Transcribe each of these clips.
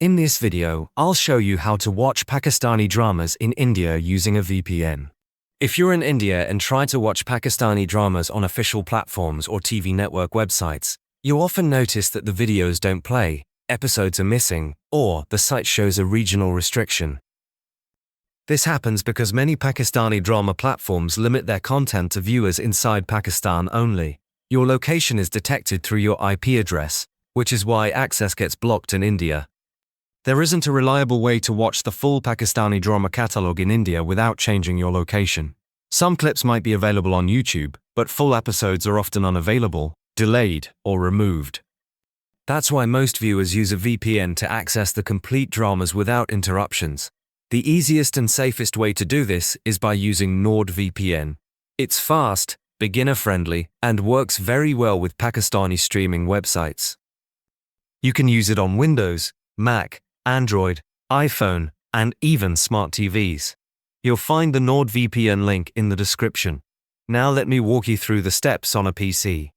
In this video, I'll show you how to watch Pakistani dramas in India using a VPN. If you're in India and try to watch Pakistani dramas on official platforms or TV network websites, you'll often notice that the videos don't play, episodes are missing, or the site shows a regional restriction. This happens because many Pakistani drama platforms limit their content to viewers inside Pakistan only. Your location is detected through your IP address, which is why access gets blocked in India. There isn't a reliable way to watch the full Pakistani drama catalogue in India without changing your location. Some clips might be available on YouTube, but full episodes are often unavailable, delayed, or removed. That's why most viewers use a VPN to access the complete dramas without interruptions. The easiest and safest way to do this is by using NordVPN. It's fast, beginner-friendly, and works very well with Pakistani streaming websites. You can use it on Windows, Mac, Android, iPhone, and even smart TVs. You'll find the NordVPN link in the description. Now let me walk you through the steps on a PC.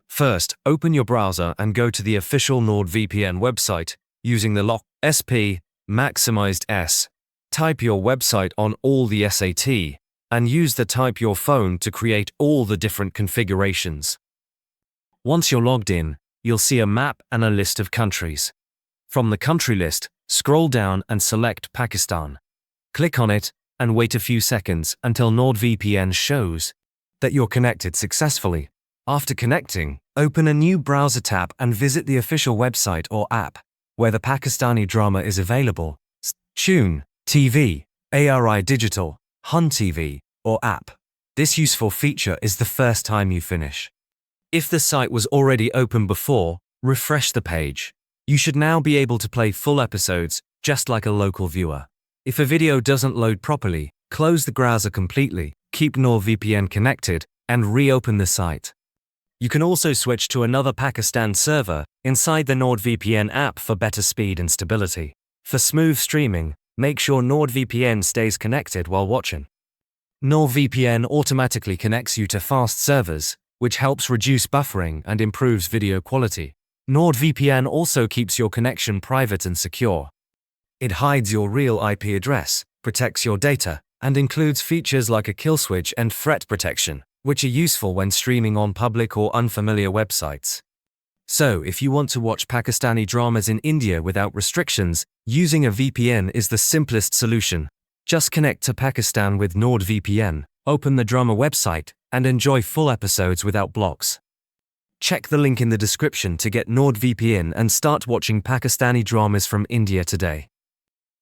First, open your browser and go to the official NordVPN website using the lock SP maximized S. Type your website on all the SAT and use the type your phone to create all the different configurations. Once you're logged in, you'll see a map and a list of countries. From the country list, scroll down and select Pakistan. Click on it and wait a few seconds until NordVPN shows that you're connected successfully. After connecting, open a new browser tab and visit the official website or app where the Pakistani drama is available. Tune TV, ARI Digital, Hun TV, or app. This useful feature is the first time you finish. If the site was already open before, refresh the page. You should now be able to play full episodes, just like a local viewer. If a video doesn't load properly, close the browser completely, keep NordVPN connected, and reopen the site. You can also switch to another Pakistan server inside the NordVPN app for better speed and stability. For smooth streaming, make sure NordVPN stays connected while watching. NordVPN automatically connects you to fast servers, which helps reduce buffering and improves video quality. NordVPN also keeps your connection private and secure. It hides your real IP address, protects your data, and includes features like a kill switch and threat protection, which are useful when streaming on public or unfamiliar websites. So, if you want to watch Pakistani dramas in India without restrictions, using a VPN is the simplest solution. Just connect to Pakistan with NordVPN, open the drama website, and enjoy full episodes without blocks. Check the link in the description to get NordVPN and start watching Pakistani dramas from India today.